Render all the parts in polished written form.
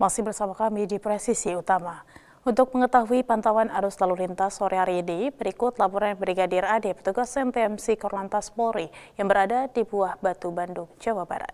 Masih bersama kami di Presisi Utama. Untuk mengetahui pantauan arus lalu lintas sore hari ini, berikut laporan Brigadir Ade, petugas NTMC Korlantas Polri yang berada di Buah Batu, Bandung, Jawa Barat.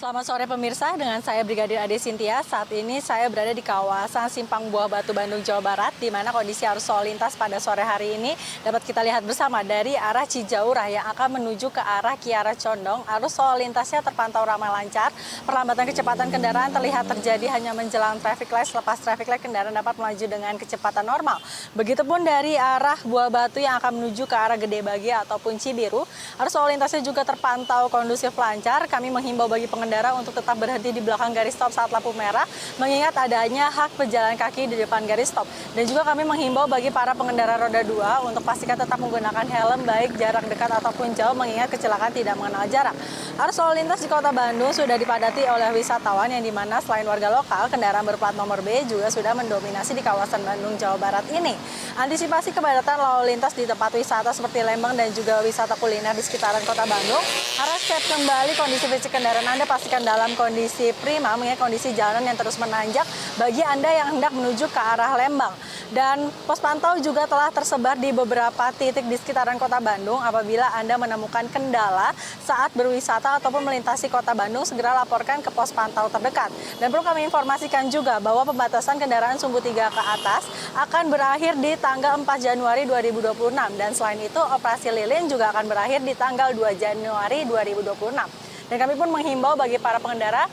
Selamat sore pemirsa, dengan saya Brigadir Ade Sintia. Saat ini saya berada di kawasan Simpang Buah Batu, Bandung, Jawa Barat, di mana kondisi arus lalu lintas pada sore hari ini dapat kita lihat bersama dari arah Cijaurah yang akan menuju ke arah Kiara Condong. Arus lalu lintasnya terpantau ramai lancar, perlambatan kecepatan kendaraan terlihat terjadi hanya menjelang traffic light. Lepas traffic light, kendaraan dapat melaju dengan kecepatan normal. Begitupun dari arah Buah Batu yang akan menuju ke arah Gede Bage ataupun Cibiru, arus lalu lintasnya juga terpantau kondusif lancar. Kami menghimbau bagi pengendara untuk tetap berhenti di belakang garis stop saat lampu merah, mengingat adanya hak pejalan kaki di depan garis stop. Dan juga kami menghimbau bagi para pengendara roda 2 untuk pastikan tetap menggunakan helm baik jarak dekat ataupun jauh, mengingat kecelakaan tidak mengenal jarak. Arus lalu lintas di Kota Bandung sudah dipadati oleh wisatawan yang dimana selain warga lokal, kendaraan berplat nomor B juga sudah mendominasi di kawasan Bandung, Jawa Barat ini. Antisipasi kepadatan lalu lintas di tempat wisata seperti Lembang dan juga wisata kuliner di sekitaran Kota Bandung, harus cek kembali kondisi fisik kendaraan Anda, pastikan dalam kondisi prima, mengingat kondisi jalanan yang terus menanjak bagi Anda yang hendak menuju ke arah Lembang. Dan pos pantau juga telah tersebar di beberapa titik di sekitaran Kota Bandung. Apabila Anda menemukan kendala saat berwisata ataupun melintasi Kota Bandung, segera laporkan ke pos pantau terdekat. Dan perlu kami informasikan juga bahwa pembatasan kendaraan sumbu 3 ke atas akan berakhir di tanggal 4 Januari 2026. Dan selain itu, operasi lilin juga akan berakhir di tanggal 2 Januari 2026. Dan kami pun menghimbau bagi para pengendara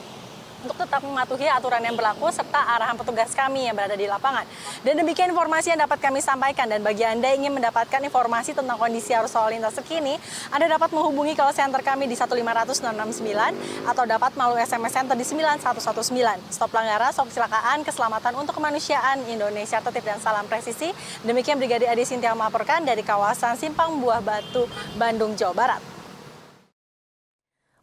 untuk tetap mematuhi aturan yang berlaku serta arahan petugas kami yang berada di lapangan. Dan demikian informasi yang dapat kami sampaikan. Dan bagi Anda yang ingin mendapatkan informasi tentang kondisi arus lalu lintas terkini, Anda dapat menghubungi call center kami di 1500669 atau dapat melalui SMS center di 9119. Stop pelanggaran, stop kecelakaan, keselamatan untuk kemanusiaan, Indonesia tertib dan salam presisi. Demikian Brigadir Ade Sintia melaporkan dari kawasan Simpang Buah Batu, Bandung, Jawa Barat.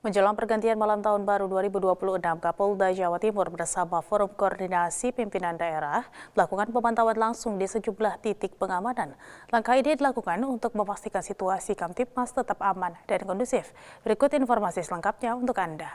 Menjelang pergantian malam tahun baru 2026, Kapolda Jawa Timur bersama Forum Koordinasi Pimpinan Daerah melakukan pemantauan langsung di sejumlah titik pengamanan. Langkah ini dilakukan untuk memastikan situasi Kamtibmas tetap aman dan kondusif. Berikut informasi selengkapnya untuk Anda.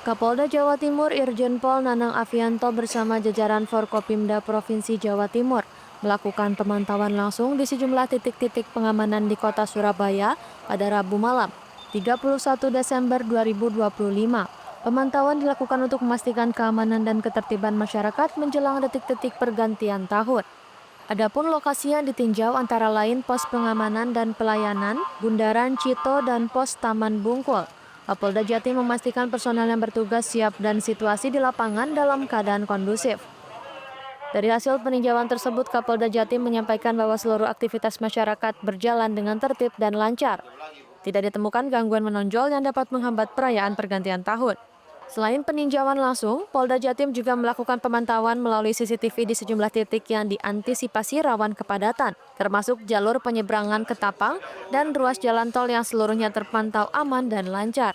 Kapolda Jawa Timur Irjen Pol Nanang Afianto bersama jajaran Forkopimda Provinsi Jawa Timur melakukan pemantauan langsung di sejumlah titik-titik pengamanan di Kota Surabaya pada Rabu malam, 31 Desember 2025. Pemantauan dilakukan untuk memastikan keamanan dan ketertiban masyarakat menjelang detik-detik pergantian tahun. Adapun lokasi yang ditinjau antara lain pos pengamanan dan pelayanan, Bundaran Cito dan pos Taman Bungkul. Kapolda Jatim memastikan personel yang bertugas siap dan situasi di lapangan dalam keadaan kondusif. Dari hasil peninjauan tersebut, Kapolda Jatim menyampaikan bahwa seluruh aktivitas masyarakat berjalan dengan tertib dan lancar. Tidak ditemukan gangguan menonjol yang dapat menghambat perayaan pergantian tahun. Selain peninjauan langsung, Polda Jatim juga melakukan pemantauan melalui CCTV di sejumlah titik yang diantisipasi rawan kepadatan, termasuk jalur penyeberangan Ketapang dan ruas jalan tol yang seluruhnya terpantau aman dan lancar.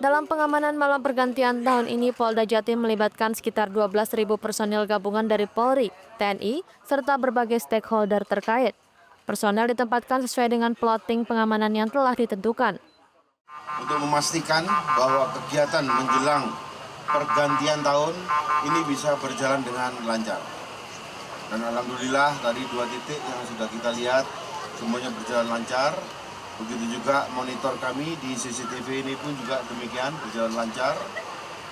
Dalam pengamanan malam pergantian tahun ini, Polda Jatim melibatkan sekitar 12.000 personil gabungan dari Polri, TNI, serta berbagai stakeholder terkait. Personel ditempatkan sesuai dengan plotting pengamanan yang telah ditentukan. Untuk memastikan bahwa kegiatan menjelang pergantian tahun ini bisa berjalan dengan lancar. Dan alhamdulillah tadi 2 titik yang sudah kita lihat semuanya berjalan lancar. Begitu juga monitor kami di CCTV ini pun juga demikian berjalan lancar.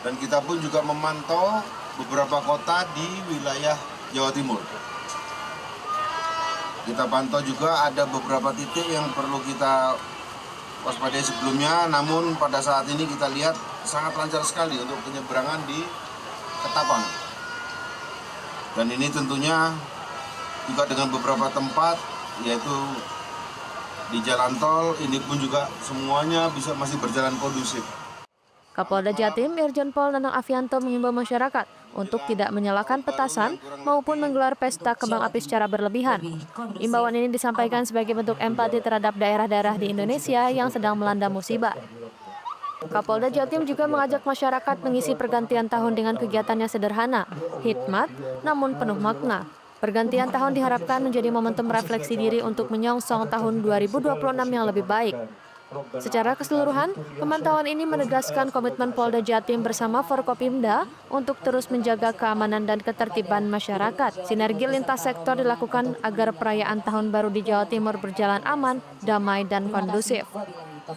Dan kita pun juga memantau beberapa kota di wilayah Jawa Timur. Kita pantau juga ada beberapa titik yang perlu kita waspadai sebelumnya, namun pada saat ini kita lihat sangat lancar sekali untuk penyeberangan di Ketapang. Dan ini tentunya juga dengan beberapa tempat, yaitu di jalan tol, ini pun juga semuanya masih berjalan kondusif. Kapolda Jatim Irjen Pol Nanang Afianto mengimbau masyarakat untuk tidak menyalakan petasan maupun menggelar pesta kembang api secara berlebihan. Imbauan ini disampaikan sebagai bentuk empati terhadap daerah-daerah di Indonesia yang sedang melanda musibah. Kapolda Jatim juga mengajak masyarakat mengisi pergantian tahun dengan kegiatan yang sederhana, hikmat, namun penuh makna. Pergantian tahun diharapkan menjadi momentum refleksi diri untuk menyongsong tahun 2026 yang lebih baik. Secara keseluruhan, pemantauan ini menegaskan komitmen Polda Jatim bersama Forkopimda untuk terus menjaga keamanan dan ketertiban masyarakat. Sinergi lintas sektor dilakukan agar perayaan Tahun Baru di Jawa Timur berjalan aman, damai, dan kondusif.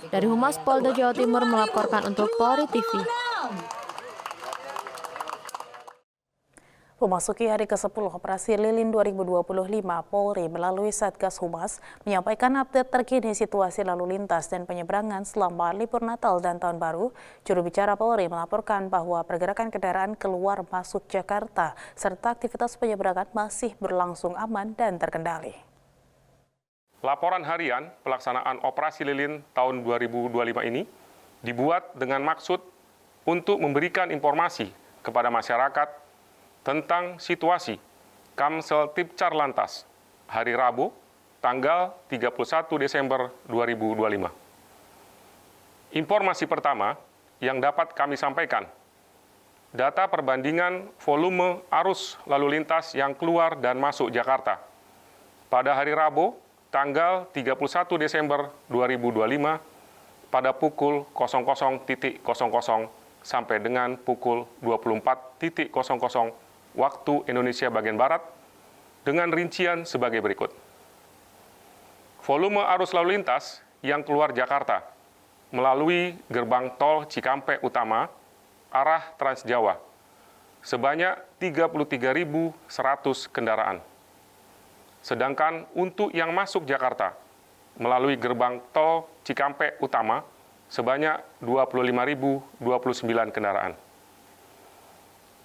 Dari Humas Polda Jawa Timur melaporkan untuk Polri TV. Memasuki hari ke-10 Operasi Lilin 2025, Polri melalui Satgas Humas menyampaikan update terkini situasi lalu lintas dan penyeberangan selama libur Natal dan Tahun Baru. Juru bicara Polri melaporkan bahwa pergerakan kendaraan keluar masuk Jakarta serta aktivitas penyeberangan masih berlangsung aman dan terkendali. Laporan harian pelaksanaan Operasi Lilin tahun 2025 ini dibuat dengan maksud untuk memberikan informasi kepada masyarakat tentang situasi Kamsel Tipcar Lantas hari Rabu, tanggal 31 Desember 2025. Informasi pertama yang dapat kami sampaikan, data perbandingan volume arus lalu lintas yang keluar dan masuk Jakarta. Pada hari Rabu, tanggal 31 Desember 2025, pada pukul 00.00 sampai dengan pukul 24.00 waktu Indonesia bagian Barat, dengan rincian sebagai berikut. Volume arus lalu lintas yang keluar Jakarta melalui gerbang tol Cikampek Utama arah Trans Jawa sebanyak 33.100 kendaraan. Sedangkan untuk yang masuk Jakarta melalui gerbang tol Cikampek Utama sebanyak 25.029 kendaraan.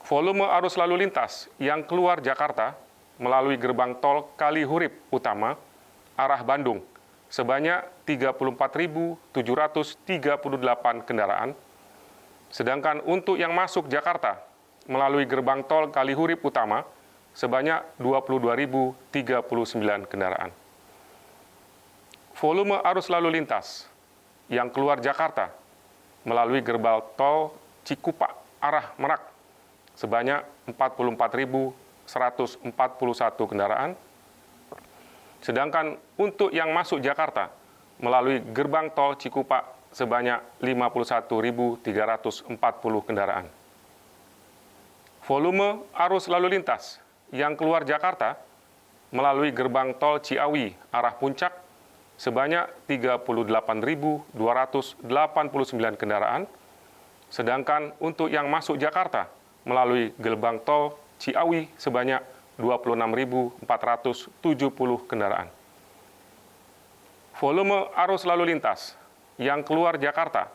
Volume arus lalu lintas yang keluar Jakarta melalui gerbang tol Kalihurip Utama arah Bandung sebanyak 34.738 kendaraan. Sedangkan untuk yang masuk Jakarta melalui gerbang tol Kalihurip Utama sebanyak 22.039 kendaraan. Volume arus lalu lintas yang keluar Jakarta melalui gerbang tol Cikupa arah Merak sebanyak 44.141 kendaraan. Sedangkan untuk yang masuk Jakarta melalui gerbang tol Cikupa sebanyak 51.340 kendaraan. Volume arus lalu lintas yang keluar Jakarta melalui gerbang tol Ciawi arah Puncak sebanyak 38.289 kendaraan. Sedangkan untuk yang masuk Jakarta melalui gerbang tol Ciawi sebanyak 26.470 kendaraan. Volume arus lalu lintas yang keluar Jakarta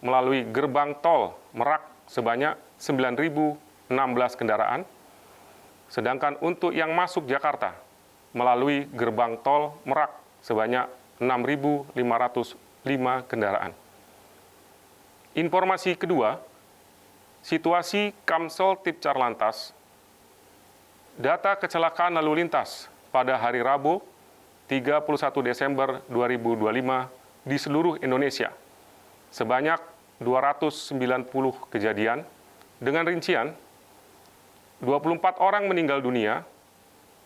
melalui gerbang tol Merak sebanyak 9.016 kendaraan. Sedangkan untuk yang masuk Jakarta melalui gerbang tol Merak sebanyak 6.505 kendaraan. Informasi kedua, situasi Kamsel Tipcar Lantas. Data kecelakaan lalu lintas pada hari Rabu, 31 Desember 2025 di seluruh Indonesia. Sebanyak 290 kejadian, dengan rincian 24 orang meninggal dunia,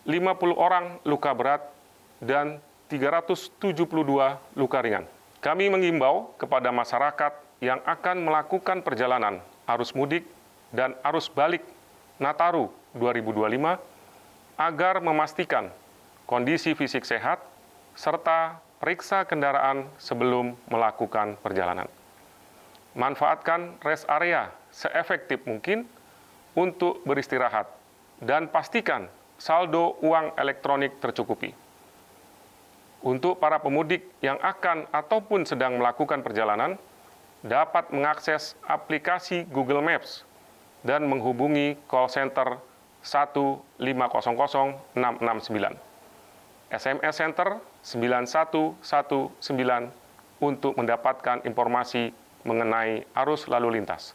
50 orang luka berat, dan 372 luka ringan. Kami mengimbau kepada masyarakat yang akan melakukan perjalanan arus mudik dan arus balik Nataru 2025 agar memastikan kondisi fisik sehat serta periksa kendaraan sebelum melakukan perjalanan. Manfaatkan rest area seefektif mungkin untuk beristirahat dan pastikan saldo uang elektronik tercukupi. Untuk para pemudik yang akan ataupun sedang melakukan perjalanan, dapat mengakses aplikasi Google Maps dan menghubungi call center 1500669, SMS center 9119 untuk mendapatkan informasi mengenai arus lalu lintas.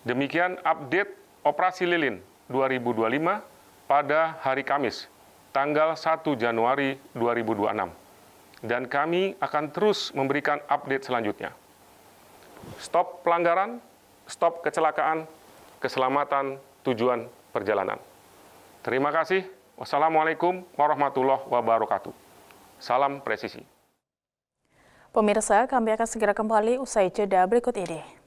Demikian update Operasi Lilin 2025 pada hari Kamis, tanggal 1 Januari 2026. Dan kami akan terus memberikan update selanjutnya. Stop pelanggaran, stop kecelakaan, keselamatan tujuan perjalanan. Terima kasih. Wassalamualaikum warahmatullahi wabarakatuh. Salam presisi. Pemirsa, kami akan segera kembali usai jeda berikut ini.